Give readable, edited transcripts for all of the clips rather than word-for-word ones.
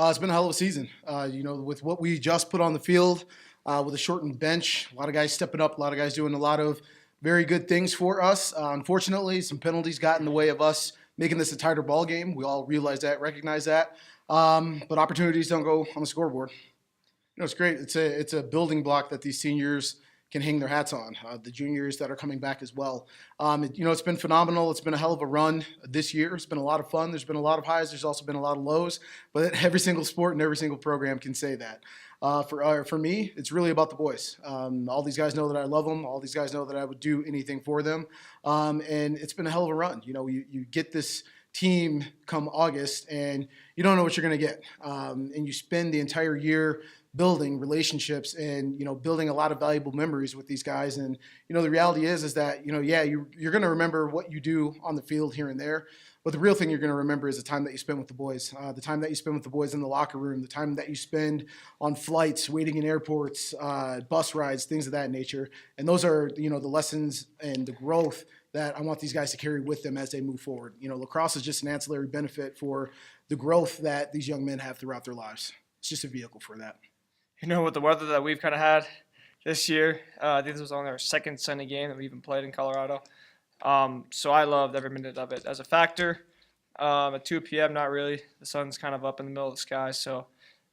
It's been a hell of a season. With what we just put on the field, with a shortened bench, a lot of guys stepping up, a lot of guys doing a lot of very good things for us. Unfortunately, some penalties got in the way of us making this a tighter ball game. We all realize that, recognize that. But opportunities don't go on the scoreboard. It's great. It's a building block that these seniors can hang their hats on. The juniors that are coming back as well. It's been phenomenal. It's been a hell of a run this year. It's been a lot of fun. There's been a lot of highs. There's also been a lot of lows. But every single sport and every single program can say that. For me, it's really about the boys. All these guys know that I love them. All these guys know that I would do anything for them. And it's been a hell of a run. You get this team come August and you don't know what you're going to get. And you spend the entire year building relationships and building a lot of valuable memories with these guys. And the reality is that you're going to remember what you do on the field here and there, but the real thing you're going to remember is the time that you spend with the boys, the time that you spend with the boys in the locker room, the time that you spend on flights, waiting in airports, bus rides, things of that nature. And those are the lessons and the growth that I want these guys to carry with them as they move forward. Lacrosse is just an ancillary benefit for the growth that these young men have throughout their lives. It's just a vehicle for that. With the weather that we've kind of had this year, I think this was only our second sunny game that we even played in Colorado. So I loved every minute of it. As a factor, at 2 p.m., not really. The sun's kind of up in the middle of the sky. So,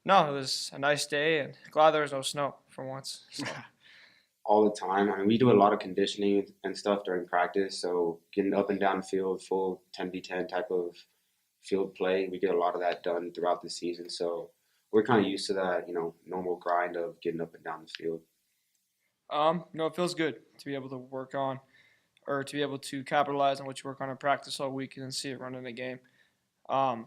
no, it was a nice day, and glad there was no snow for once. So. All the time. I mean, we do a lot of conditioning and stuff during practice. So getting up and down the field, full 10v10 type of field play, we get a lot of that done throughout the season. So we're kind of used to that, normal grind of getting up and down the field. It feels good to be able to work on or to be able to capitalize on what you work on in practice all week and then see it run in a game. But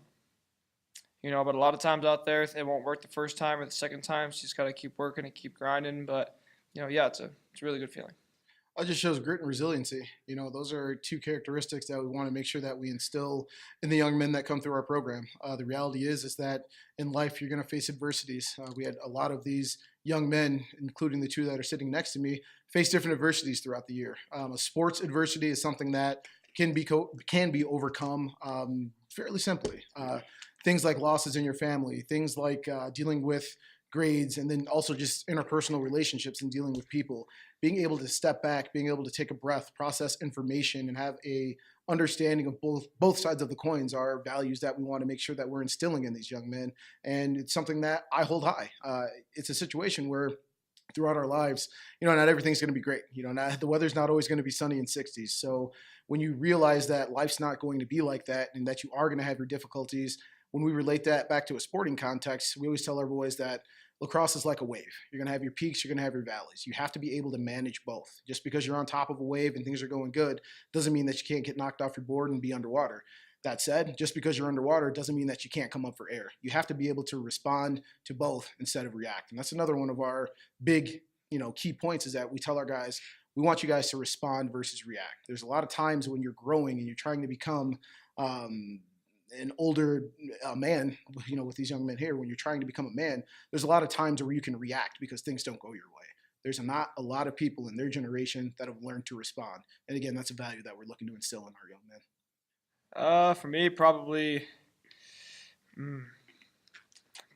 a lot of times out there, it won't work the first time or the second time. So you just got to keep working and keep grinding. But, it's a really good feeling. It just shows grit and resiliency. Those are two characteristics that we want to make sure that we instill in the young men that come through our program. The reality is that in life you're going to face adversities. We had a lot of these young men, including the two that are sitting next to me, face different adversities throughout the year. A sports adversity is something that can be overcome fairly simply. Things like losses in your family, things like dealing with grades, and then also just interpersonal relationships and dealing with people. Being able to step back, being able to take a breath, process information, and have a understanding of both sides of the coins are values that we want to make sure that we're instilling in these young men. And it's something that I hold high. It's a situation where throughout our lives, not everything's going to be great. The weather's not always going to be sunny in 60s. So when you realize that life's not going to be like that and that you are going to have your difficulties, when we relate that back to a sporting context, we always tell our boys that lacrosse is like a wave. You're going to have your peaks, you're going to have your valleys. You have to be able to manage both. Just because you're on top of a wave and things are going good doesn't mean that you can't get knocked off your board and be underwater. That said, just because you're underwater doesn't mean that you can't come up for air. You have to be able to respond to both instead of react. And that's another one of our big, key points is that we tell our guys, we want you guys to respond versus react. There's a lot of times when you're growing and you're trying to become an older man, with these young men here, when you're trying to become a man, there's a lot of times where you can react because things don't go your way. There's not a lot of people in their generation that have learned to respond. And again, that's a value that we're looking to instill in our young men. For me, probably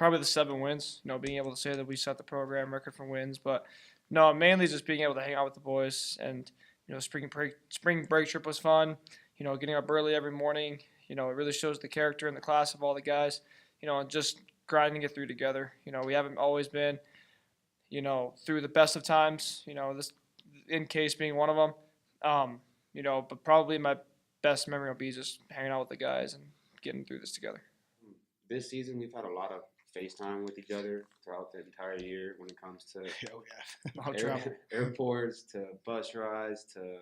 the 7 wins. Being able to say that we set the program record for wins, but no, mainly just being able to hang out with the boys. And spring break trip was fun. Getting up early every morning. It really shows the character and the class of all the guys. And just grinding it through together. We haven't always been, through the best of times. This in case being one of them. But probably my best memory will be just hanging out with the guys and getting through this together. This season, we've had a lot of FaceTime with each other throughout the entire year when it comes to airports, to bus rides, to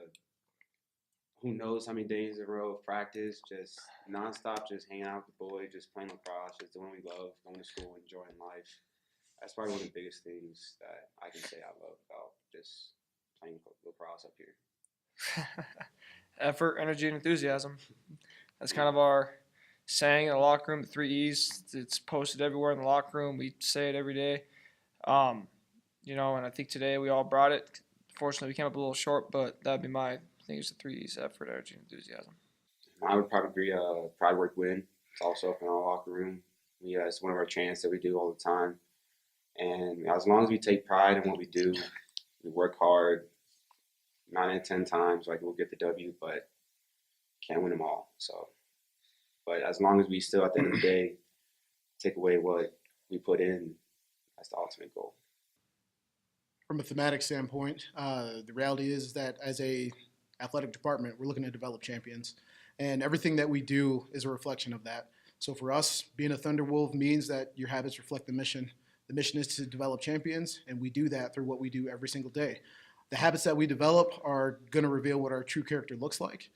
who knows how many days in a row of practice, just nonstop, just hanging out with the boys, just playing lacrosse, just doing what we love, going to school, enjoying life. That's probably one of the biggest things that I can say I love about just playing lacrosse up here. Effort, energy, and enthusiasm. That's kind of our saying in the locker room, the 3 E's. It's posted everywhere in the locker room. We say it every day. And I think today we all brought it. Fortunately, we came up a little short, but that'd be my thing is the 3 E's: effort, energy, and enthusiasm. I would probably agree. Pride, work, win. It's also up in our locker room. It's one of our chants that we do all the time. And as long as we take pride in what we do, we work hard, 9 out of 10 times, like we'll get the W, but can't win them all. So, but as long as we still at the end of the day take away what we put in, that's the ultimate goal. From a thematic standpoint, the reality is that as a athletic department, we're looking to develop champions, and everything that we do is a reflection of that. So for us, being a Thunderwolf means that your habits reflect the mission. The mission is to develop champions, and we do that through what we do every single day. The habits that we develop are going to reveal what our true character looks like.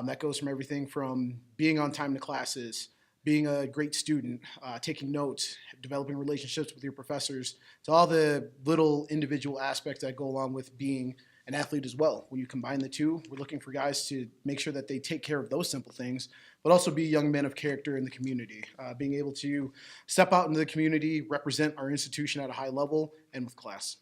That goes from everything from being on time to classes, being a great student, taking notes, developing relationships with your professors, to all the little individual aspects that go along with being an athlete as well. When you combine the two, we're looking for guys to make sure that they take care of those simple things, but also be young men of character in the community, being able to step out into the community, represent our institution at a high level and with class.